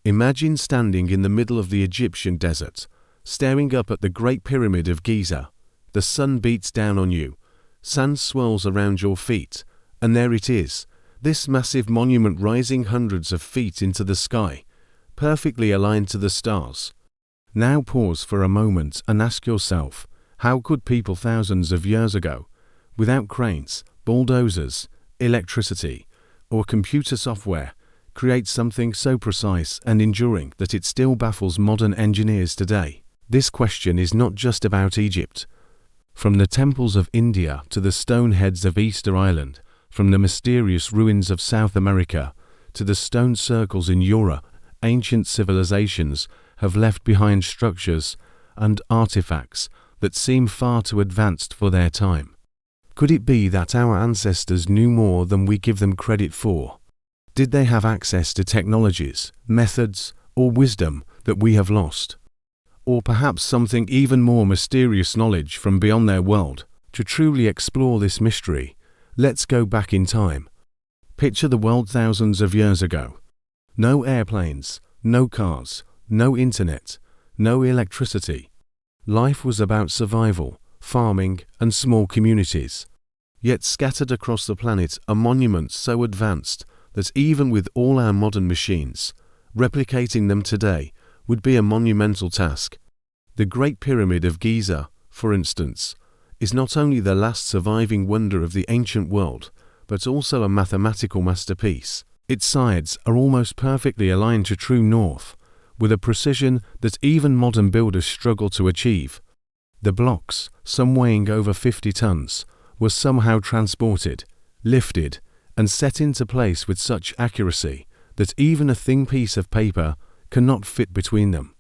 Imagine standing in the middle of the Egyptian desert, staring up at the Great Pyramid of Giza. The sun beats down on you, sand swirls around your feet, and there it is, this massive monument rising hundreds of feet into the sky, perfectly aligned to the stars. Now pause for a moment and ask yourself, how could people thousands of years ago, without cranes, bulldozers, electricity, or computer software, create something so precise and enduring that it still baffles modern engineers today? This question is not just about Egypt. From the temples of India to the stone heads of Easter Island, from the mysterious ruins of South America to the stone circles in Europe, ancient civilizations have left behind structures and artifacts that seem far too advanced for their time. Could it be that our ancestors knew more than we give them credit for? Did they have access to technologies, methods, or wisdom that we have lost? Or perhaps something even more mysterious, knowledge from beyond their world? To truly explore this mystery, let's go back in time. Picture the world thousands of years ago. No airplanes, no cars, no internet, no electricity. Life was about survival, farming, and small communities. Yet scattered across the planet are monuments so advanced that even with all our modern machines, replicating them today would be a monumental task. The Great Pyramid of Giza, for instance, is not only the last surviving wonder of the ancient world, but also a mathematical masterpiece. Its sides are almost perfectly aligned to true north, with a precision that even modern builders struggle to achieve. The blocks, some weighing over 50 tons, were somehow transported, lifted, and set into place with such accuracy that even a thin piece of paper cannot fit between them.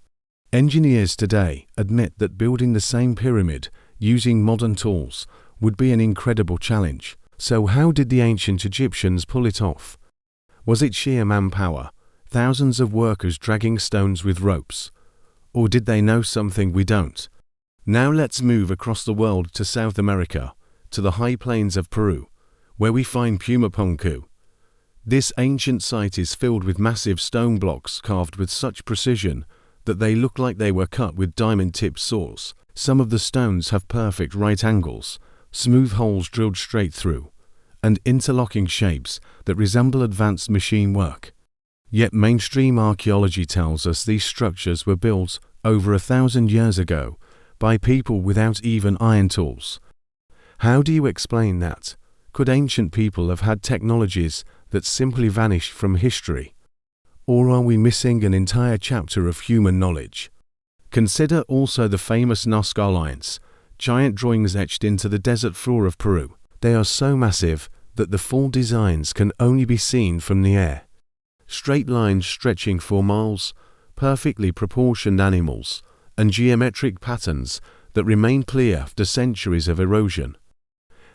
Engineers today admit that building the same pyramid using modern tools would be an incredible challenge. So how did the ancient Egyptians pull it off? Was it sheer manpower, thousands of workers dragging stones with ropes? Or did they know something we don't? Now let's move across the world to South America, to the high plains of Peru, where we find Pumapunku. This ancient site is filled with massive stone blocks carved with such precision that they look like they were cut with diamond-tipped saws. Some of the stones have perfect right angles, smooth holes drilled straight through, and interlocking shapes that resemble advanced machine work. Yet mainstream archaeology tells us these structures were built over 1,000 years ago by people without even iron tools. How do you explain that? Could ancient people have had technologies that simply vanished from history? Or are we missing an entire chapter of human knowledge? Consider also the famous Nazca lines, giant drawings etched into the desert floor of Peru. They are so massive that the full designs can only be seen from the air. Straight lines stretching for miles, perfectly proportioned animals, and geometric patterns that remain clear after centuries of erosion.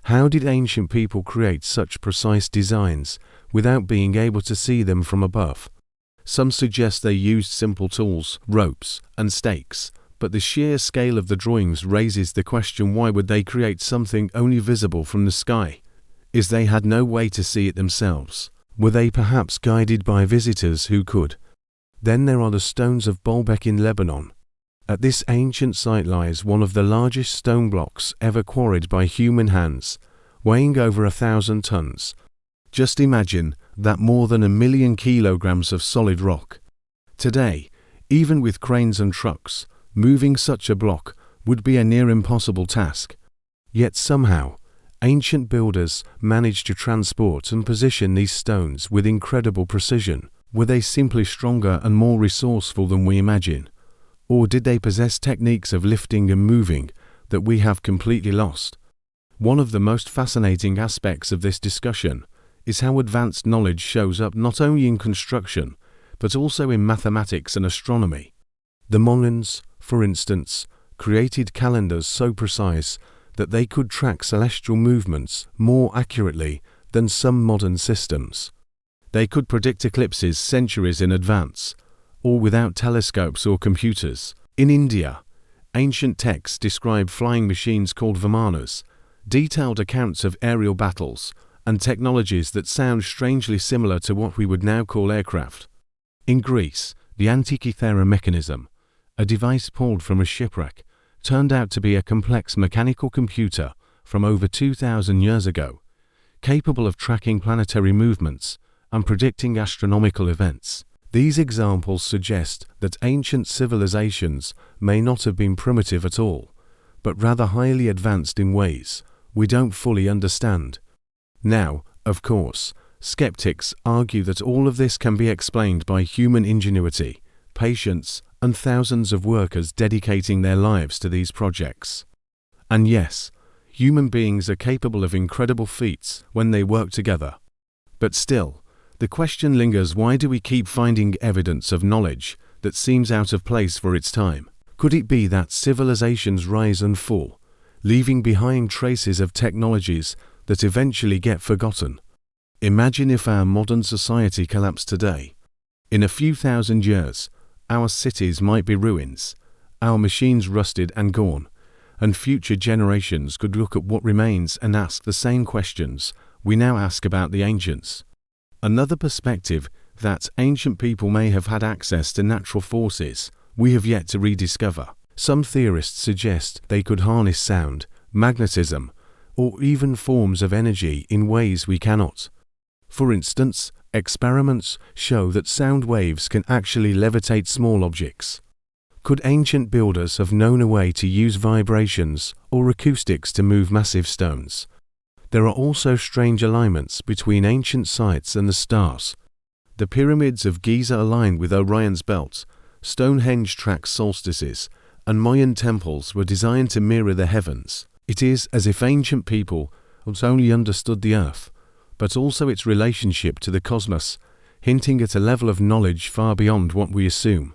How did ancient people create such precise designs without being able to see them from above? Some suggest they used simple tools, ropes, and stakes, but the sheer scale of the drawings raises the question, why would they create something only visible from the sky? Is they had no way to see it themselves? Were they perhaps guided by visitors who could? Then there are the stones of Baalbek in Lebanon. At this ancient site lies one of the largest stone blocks ever quarried by human hands, weighing over 1,000 tons. Just imagine that, more than 1 million kilograms of solid rock. Today, even with cranes and trucks, moving such a block would be a near impossible task. Yet somehow, ancient builders managed to transport and position these stones with incredible precision. Were they simply stronger and more resourceful than we imagine? Or did they possess techniques of lifting and moving that we have completely lost? One of the most fascinating aspects of this discussion is how advanced knowledge shows up not only in construction, but also in mathematics and astronomy. The Mayans, for instance, created calendars so precise that they could track celestial movements more accurately than some modern systems. They could predict eclipses centuries in advance, or without telescopes or computers. In India, ancient texts describe flying machines called vimanas, detailed accounts of aerial battles, and technologies that sound strangely similar to what we would now call aircraft. In Greece, The Antikythera mechanism, a device pulled from a shipwreck, turned out to be a complex mechanical computer from over 2,000 years ago, capable of tracking planetary movements and predicting astronomical events. These examples suggest that ancient civilizations may not have been primitive at all, but rather highly advanced in ways we don't fully understand. Now, of course, skeptics argue that all of this can be explained by human ingenuity, patience, and thousands of workers dedicating their lives to these projects. And yes, human beings are capable of incredible feats when they work together. But still, the question lingers: why do we keep finding evidence of knowledge that seems out of place for its time? Could it be that civilizations rise and fall, leaving behind traces of technologies that eventually get forgotten? Imagine if our modern society collapsed today. In a few thousand years, our cities might be ruins, our machines rusted and gone, and future generations could look at what remains and ask the same questions we now ask about the ancients. Another perspective, that ancient people may have had access to natural forces we have yet to rediscover. Some theorists suggest they could harness sound, magnetism, or even forms of energy in ways we cannot. For instance, experiments show that sound waves can actually levitate small objects. Could ancient builders have known a way to use vibrations or acoustics to move massive stones? There are also strange alignments between ancient sites and the stars. The pyramids of Giza aligned with Orion's belt, Stonehenge tracks solstices, and Mayan temples were designed to mirror the heavens. It is as if ancient people not only understood the earth, but also its relationship to the cosmos, hinting at a level of knowledge far beyond what we assume.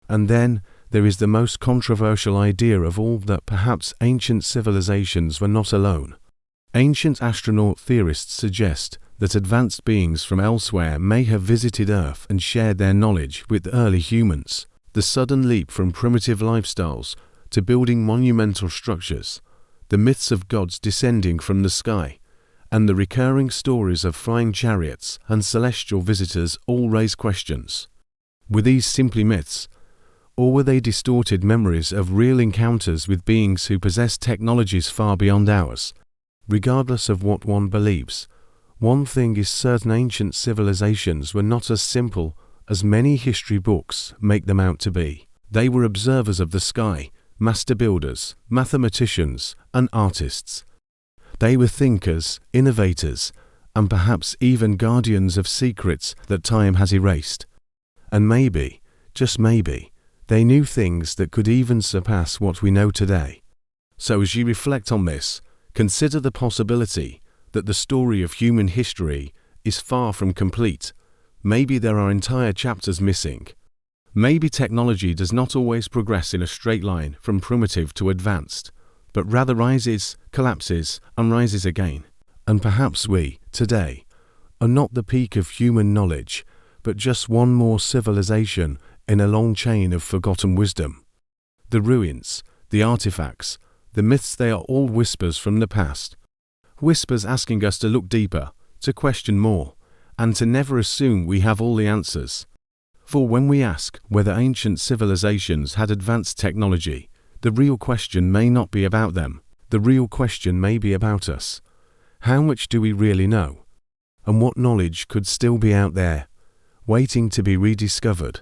And then there is the most controversial idea of all, that perhaps ancient civilizations were not alone. Ancient astronaut theorists suggest that advanced beings from elsewhere may have visited Earth and shared their knowledge with early humans. The sudden leap from primitive lifestyles to building monumental structures, the myths of gods descending from the sky, and the recurring stories of flying chariots and celestial visitors all raise questions. Were these simply myths, or were they distorted memories of real encounters with beings who possessed technologies far beyond ours? Regardless of what one believes, one thing is certain: ancient civilizations were not as simple as many history books make them out to be. They were observers of the sky, master builders, mathematicians, and artists. They were thinkers, innovators, and perhaps even guardians of secrets that time has erased. And maybe, just maybe, they knew things that could even surpass what we know today. So as you reflect on this, consider the possibility that the story of human history is far from complete. Maybe there are entire chapters missing. Maybe technology does not always progress in a straight line from primitive to advanced, but rather rises, collapses, and rises again. And perhaps we, today, are not the peak of human knowledge, but just one more civilization in a long chain of forgotten wisdom. The ruins, the artifacts, the myths, they are all whispers from the past. Whispers asking us to look deeper, to question more, and to never assume we have all the answers. For when we ask whether ancient civilizations had advanced technology, the real question may not be about them. The real question may be about us. How much do we really know? And what knowledge could still be out there, waiting to be rediscovered?